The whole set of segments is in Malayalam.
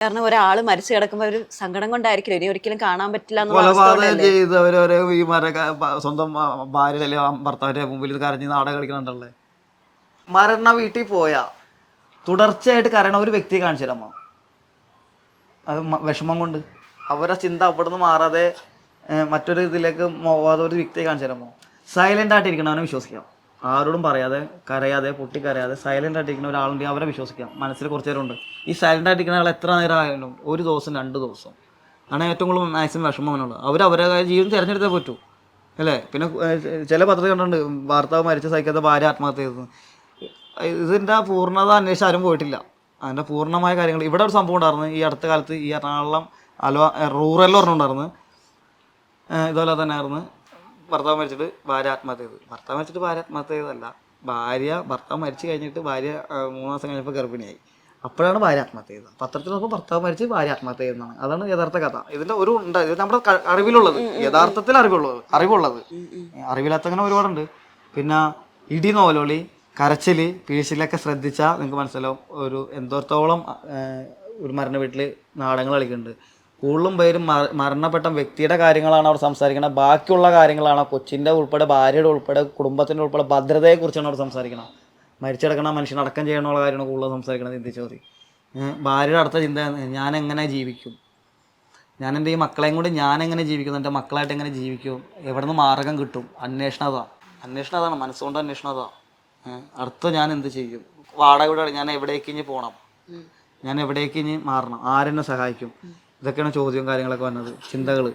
കാരണം ഒരാൾ മരിച്ചു കിടക്കുമ്പോൾ ഒരു സങ്കടം കൊണ്ടായിരിക്കില്ല ഇനി ഒരിക്കലും കാണാൻ പറ്റില്ല എന്നുള്ള കൊലപാതകം അവസ്ഥകളല്ലേ. ചെയ്തവരവരെ ഈ സ്വന്തം ഭാര്യ അല്ലെങ്കിൽ ഭർത്താവിന്റെ മുമ്പിൽ ഇത് കരഞ്ഞ് നാടകം കളിക്കണുണ്ടല്ലേ. മരണ വീട്ടിൽ പോയാ തുടർച്ചയായിട്ട് കരയണ ഒരു വ്യക്തിയെ കാണിച്ചു തരാമോ? അത് വിഷമം കൊണ്ട് അവരുടെ ചിന്ത അവിടെ നിന്ന് മാറാതെ മറ്റൊരു ഇതിലേക്ക് പോവാതെ ഒരു വ്യക്തിയെ കാണിച്ചു തരാമോ? സൈലന്റ് ആയിട്ട് ഇരിക്കണവനെ വിശ്വസിക്കാം. ആരോടും പറയാതെ കരയാതെ പൊട്ടിക്കരയാതെ സൈലന്റ് ആയിട്ടിരിക്കുന്ന ഒരാളുണ്ടെങ്കിൽ അവരെ വിശ്വസിക്കാം. മനസ്സിൽ കുറച്ച് നേരം ഉണ്ട്. ഈ സൈലന്റ് ആയിട്ടിരിക്കുന്ന ആൾ എത്ര നേരം ആയാലും ഒരു ദിവസം 2 ദിവസം ആണ് ഏറ്റവും കൂടുതൽ മാക്സിമം വിഷമം അവനുള്ളത്. അവരവരുടെ ജീവിതം തിരഞ്ഞെടുത്തേ പറ്റൂ അല്ലേ. പിന്നെ ചില പദ്ധതി കണ്ടിട്ടുണ്ട് ഭർത്താവ് മരിച്ച സഹിക്കാത്ത ഭാര്യ ആത്മഹത്യ ചെയ്തത്. ഇതിൻ്റെ പൂർണ്ണത അന്വേഷിച്ച് ആരും പോയിട്ടില്ല. അതിൻ്റെ പൂർണ്ണമായ കാര്യങ്ങൾ ഇവിടെ ഒരു സംഭവം ഉണ്ടായിരുന്നു ഈ അടുത്ത കാലത്ത്. ഈ എറണാകുളം റൂറലിൽ പറഞ്ഞിട്ടുണ്ടായിരുന്നു. ഇതുപോലെ തന്നെ ആയിരുന്നു ഭർത്താവ് മരിച്ചിട്ട് ഭാര്യ ആത്മഹത്യ ചെയ്തത്. ഭർത്താവ് മരിച്ചിട്ട് ഭാര്യ ആത്മഹത്യ ചെയ്തതല്ല, ഭർത്താവ് മരിച്ചു കഴിഞ്ഞിട്ട് ഭാര്യ 3 മാസം കഴിഞ്ഞപ്പോൾ ഗർഭിണിയായി. അപ്പോഴാണ് ഭാര്യ ആത്മഹത്യ ചെയ്തത്. പത്രത്തിൽ നോക്കുമ്പോൾ ഭർത്താവ് മരിച്ച് ഭാര്യ ആത്മഹത്യ ചെയ്യുന്നതാണ്. അതാണ് യഥാർത്ഥ കഥ. ഇതിൻ്റെ ഒരു ഉണ്ട്, ഇത് നമ്മുടെ അറിവിലുള്ളത്, യഥാർത്ഥത്തിൽ അറിവുള്ളത്. അറിവില്ലാത്തങ്ങനെ ഒരുപാടുണ്ട്. പിന്നെ ഇടി നോലോളി കരച്ചിൽ പിഴിച്ചിലൊക്കെ ശ്രദ്ധിച്ചാൽ നിങ്ങൾക്ക് മനസ്സിലാവും ഒരു എന്തോരത്തോളം ഒരു മരണ വീട്ടിൽ നാടകങ്ങൾ കളിക്കുന്നുണ്ട്. കൂടുതലും പേരും മരണപ്പെട്ട വ്യക്തിയുടെ കാര്യങ്ങളാണ് അവർ സംസാരിക്കുന്നത്. ബാക്കിയുള്ള കാര്യങ്ങളാണ് കൊച്ചിൻ്റെ ഉൾപ്പെടെ ഭാര്യയുടെ ഉൾപ്പെടെ കുടുംബത്തിൻ്റെ ഉൾപ്പെടെ ഭദ്രതയെക്കുറിച്ചാണ് അവർ സംസാരിക്കണം. മരിച്ചെടുക്കണ മനുഷ്യനടക്കം ചെയ്യണമുള്ള കാര്യമാണ് കൂടുതൽ സംസാരിക്കണം. ചിന്തിച്ചാൽ മതി. ഭാര്യയുടെ അടുത്ത ചിന്ത ഞാൻ എങ്ങനെ ജീവിക്കും, ഞാൻ എൻ്റെ ഈ മക്കളെയും കൊണ്ട് ഞാൻ എങ്ങനെ ജീവിക്കും, എൻ്റെ മക്കളായിട്ട് എങ്ങനെ ജീവിക്കും, എവിടെ നിന്ന് മാർഗം കിട്ടും. അന്വേഷണം അതാണ് മനസ്സുകൊണ്ട് അന്വേഷണം അതാണ്. അടുത്ത ഞാൻ എന്ത് ചെയ്യും, വാടക വീടാണ്, ഞാൻ എവിടേക്ക് ഇനി പോകണം, ഞാൻ എവിടേക്ക് ഇനി മാറണം, ആരെന്നെ സഹായിക്കും. ഇതൊക്കെയാണ് ചോദ്യവും കാര്യങ്ങളൊക്കെ വന്നത്. ചിന്തകൾ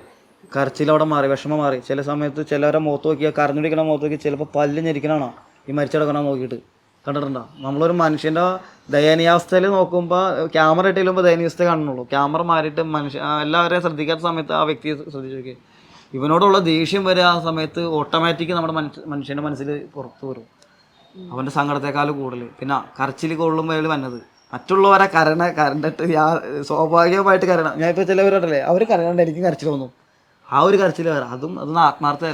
കരച്ചിലവിടെ മാറി, വിഷമം മാറി. ചില സമയത്ത് ചിലവരെ മുഖത്ത് നോക്കിയാൽ കരഞ്ഞിരിക്കണ മുഖത്ത് നോക്കി ചിലപ്പോൾ പല്ല് ഞെരിക്കണോ ഈ മരിച്ചെടുക്കണോ നോക്കിയിട്ട് കണ്ടിട്ടുണ്ടോ. നമ്മളൊരു മനുഷ്യൻ്റെ ദയനീയാവസ്ഥയിൽ നോക്കുമ്പോൾ ക്യാമറ ഇട്ട് ചെല്ലുമ്പോൾ ദയനീയാവസ്ഥ കാണുന്നുള്ളൂ. ക്യാമറ മാറിയിട്ട് എല്ലാവരെയും ശ്രദ്ധിക്കാത്ത സമയത്ത് ആ വ്യക്തിയെ ശ്രദ്ധിച്ചു നോക്കി. ഇവനോടുള്ള ദേഷ്യം വരെ ആ സമയത്ത് ഓട്ടോമാറ്റിക് നമ്മുടെ മനുഷ്യൻ്റെ മനസ്സിൽ പുറത്തു വരും. അവൻ്റെ സങ്കടത്തെക്കാൾ കൂടുതൽ. പിന്നെ കരച്ചിൽ കൊള്ളുമ്പോൾ വന്നത് മറ്റുള്ളവരെ കരണ്ടിട്ട് സ്വാഭാവികമായിട്ട് കരണം. ഞാൻ ഇപ്പോൾ ചിലവരുണ്ടല്ലേ അവർ കരണ്ട് എനിക്ക് കരച്ചിൽ തോന്നും. ആ ഒരു കരച്ചിൽ വേറെ, അതൊന്നും ആത്മാർത്ഥമല്ല.